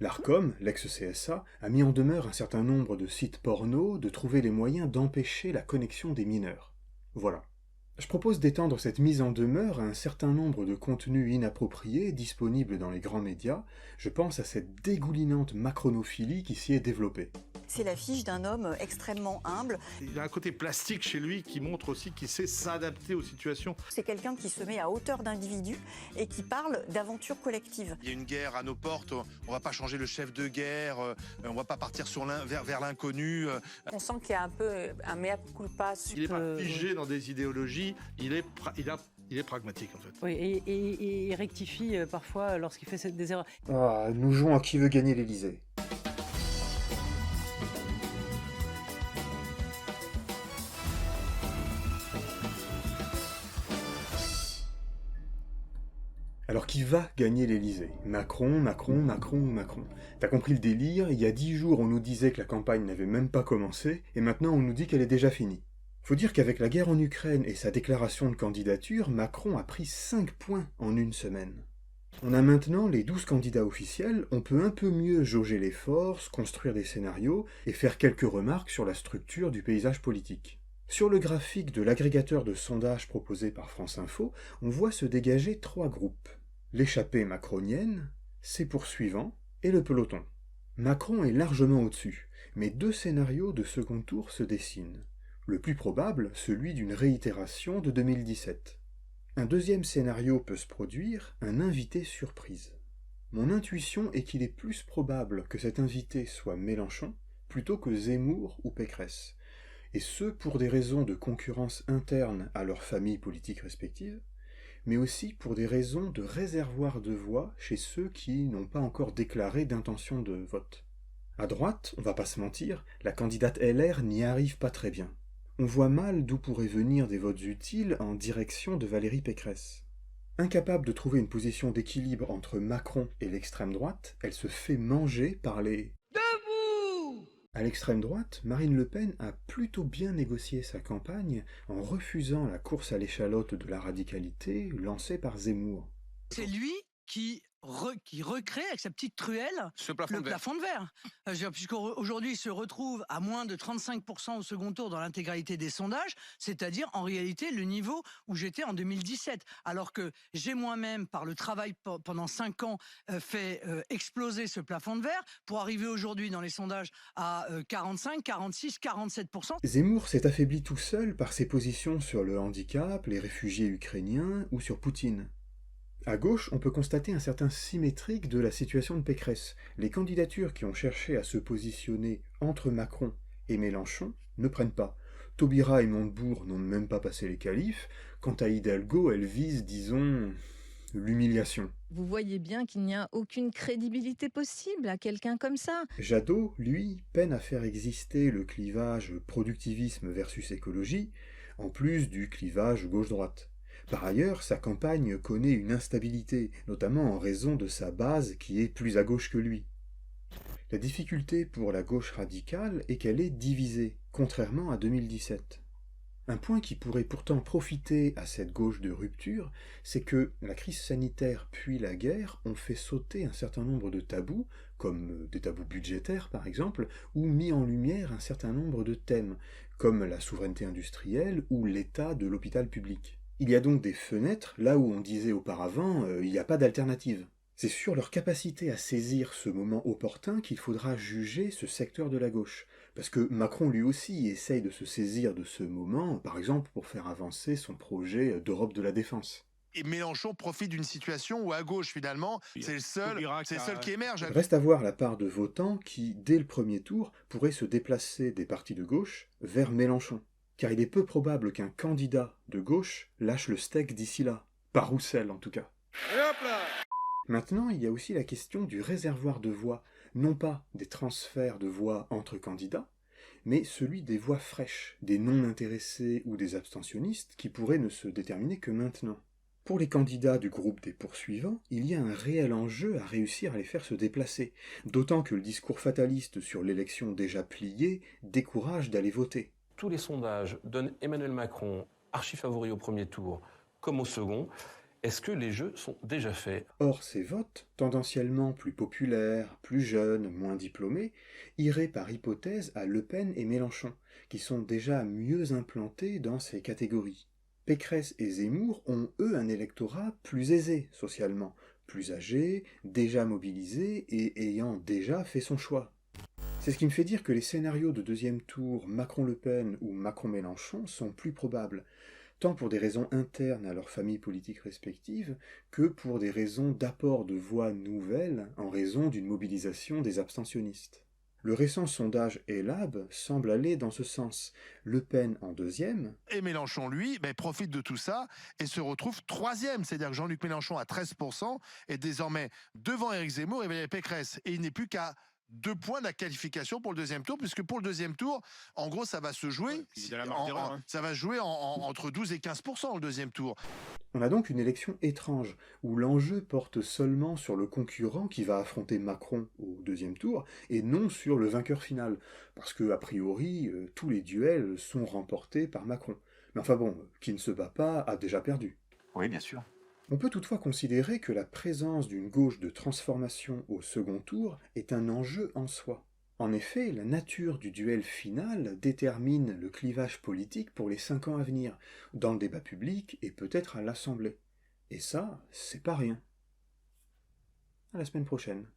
L'Arcom, l'ex-CSA, a mis en demeure un certain nombre de sites porno de trouver les moyens d'empêcher la connexion des mineurs. Voilà. Je propose d'étendre cette mise en demeure à un certain nombre de contenus inappropriés disponibles dans les grands médias. Je pense à cette dégoulinante macronophilie qui s'y est développée. C'est l'affiche d'un homme extrêmement humble. Il a un côté plastique chez lui qui montre aussi qu'il sait s'adapter aux situations. C'est quelqu'un qui se met à hauteur d'individu et qui parle d'aventure collective. Il y a une guerre à nos portes, on va pas changer le chef de guerre, on va pas partir vers l'inconnu. On sent qu'il y a un peu un mea culpa. Il n'est pas figé dans des idéologies, il est pragmatique en fait. Oui, et il rectifie parfois lorsqu'il fait des erreurs. Ah, nous jouons à qui veut gagner l'Élysée. Alors qui va gagner l'Élysée? Macron, Macron, Macron ou Macron? T'as compris le délire? Il y a 10 jours on nous disait que la campagne n'avait même pas commencé, et maintenant on nous dit qu'elle est déjà finie. Faut dire qu'avec la guerre en Ukraine et sa déclaration de candidature, Macron a pris 5 points en une semaine. On a maintenant les 12 candidats officiels, on peut un peu mieux jauger les forces, construire des scénarios et faire quelques remarques sur la structure du paysage politique. Sur le graphique de l'agrégateur de sondages proposé par France Info, on voit se dégager 3 groupes. L'échappée macronienne, ses poursuivants et le peloton. Macron est largement au-dessus, mais 2 scénarios de second tour se dessinent. Le plus probable, celui d'une réitération de 2017. Un deuxième scénario peut se produire, un invité surprise. Mon intuition est qu'il est plus probable que cet invité soit Mélenchon plutôt que Zemmour ou Pécresse, et ce pour des raisons de concurrence interne à leurs familles politiques respectives, mais aussi pour des raisons de réservoir de voix chez ceux qui n'ont pas encore déclaré d'intention de vote. À droite, on va pas se mentir, la candidate LR n'y arrive pas très bien. On voit mal d'où pourraient venir des votes utiles en direction de Valérie Pécresse. Incapable de trouver une position d'équilibre entre Macron et l'extrême droite, elle se fait manger par les « Debout !» À l'extrême droite, Marine Le Pen a plutôt bien négocié sa campagne en refusant la course à l'échalote de la radicalité lancée par Zemmour. C'est lui qui recrée avec sa petite truelle le plafond de verre. Puisqu'aujourd'hui, il se retrouve à moins de 35% au second tour dans l'intégralité des sondages, c'est-à-dire en réalité le niveau où j'étais en 2017. Alors que j'ai moi-même, par le travail pendant 5 ans, fait exploser ce plafond de verre pour arriver aujourd'hui dans les sondages à 45, 46, 47%. Zemmour s'est affaibli tout seul par ses positions sur le handicap, les réfugiés ukrainiens ou sur Poutine. À gauche, on peut constater un certain symétrique de la situation de Pécresse. Les candidatures qui ont cherché à se positionner entre Macron et Mélenchon ne prennent pas. Taubira et Montebourg n'ont même pas passé les qualifs. Quant à Hidalgo, elle vise, disons, l'humiliation. Vous voyez bien qu'il n'y a aucune crédibilité possible à quelqu'un comme ça. Jadot, lui, peine à faire exister le clivage productivisme versus écologie, en plus du clivage gauche-droite. Par ailleurs, sa campagne connaît une instabilité, notamment en raison de sa base qui est plus à gauche que lui. La difficulté pour la gauche radicale est qu'elle est divisée, contrairement à 2017. Un point qui pourrait pourtant profiter à cette gauche de rupture, c'est que la crise sanitaire puis la guerre ont fait sauter un certain nombre de tabous, comme des tabous budgétaires par exemple, ou mis en lumière un certain nombre de thèmes, comme la souveraineté industrielle ou l'état de l'hôpital public. Il y a donc des fenêtres là où on disait auparavant il n'y a pas d'alternative. C'est sur leur capacité à saisir ce moment opportun qu'il faudra juger ce secteur de la gauche. Parce que Macron lui aussi essaye de se saisir de ce moment, par exemple pour faire avancer son projet d'Europe de la défense. Et Mélenchon profite d'une situation où à gauche finalement, c'est le seul qui émerge. Reste à voir la part de votants qui, dès le premier tour, pourraient se déplacer des partis de gauche vers Mélenchon. Car il est peu probable qu'un candidat de gauche lâche le steak d'ici là. Pas Roussel en tout cas. Et hop là! Maintenant, il y a aussi la question du réservoir de voix, non pas des transferts de voix entre candidats, mais celui des voix fraîches, des non-intéressés ou des abstentionnistes qui pourraient ne se déterminer que maintenant. Pour les candidats du groupe des poursuivants, il y a un réel enjeu à réussir à les faire se déplacer, d'autant que le discours fataliste sur l'élection déjà pliée décourage d'aller voter. Tous les sondages donnent Emmanuel Macron archi favori au premier tour comme au second. Est-ce que les jeux sont déjà faits? Or, ces votes, tendanciellement plus populaires, plus jeunes, moins diplômés, iraient par hypothèse à Le Pen et Mélenchon, qui sont déjà mieux implantés dans ces catégories. Pécresse et Zemmour ont, eux, un électorat plus aisé socialement, plus âgé, déjà mobilisé et ayant déjà fait son choix. C'est ce qui me fait dire que les scénarios de deuxième tour Macron-Le Pen ou Macron-Mélenchon sont plus probables, tant pour des raisons internes à leurs familles politiques respectives que pour des raisons d'apport de voix nouvelles en raison d'une mobilisation des abstentionnistes. Le récent sondage Elab semble aller dans ce sens. Le Pen en deuxième. Et Mélenchon, lui, profite de tout ça et se retrouve troisième. C'est-à-dire que Jean-Luc Mélenchon, à 13%, est désormais devant Éric Zemmour et Valérie Pécresse. Et il n'est plus qu'à 2 points de la qualification pour le deuxième tour, puisque pour le deuxième tour, en gros, ça va se jouer, ça va jouer entre 12 et 15% le deuxième tour. On a donc une élection étrange, où l'enjeu porte seulement sur le concurrent qui va affronter Macron au deuxième tour, et non sur le vainqueur final, parce que, a priori, tous les duels sont remportés par Macron. Mais enfin bon, qui ne se bat pas a déjà perdu. Oui, bien sûr. On peut toutefois considérer que la présence d'une gauche de transformation au second tour est un enjeu en soi. En effet, la nature du duel final détermine le clivage politique pour les 5 ans à venir, dans le débat public et peut-être à l'Assemblée. Et ça, c'est pas rien. À la semaine prochaine.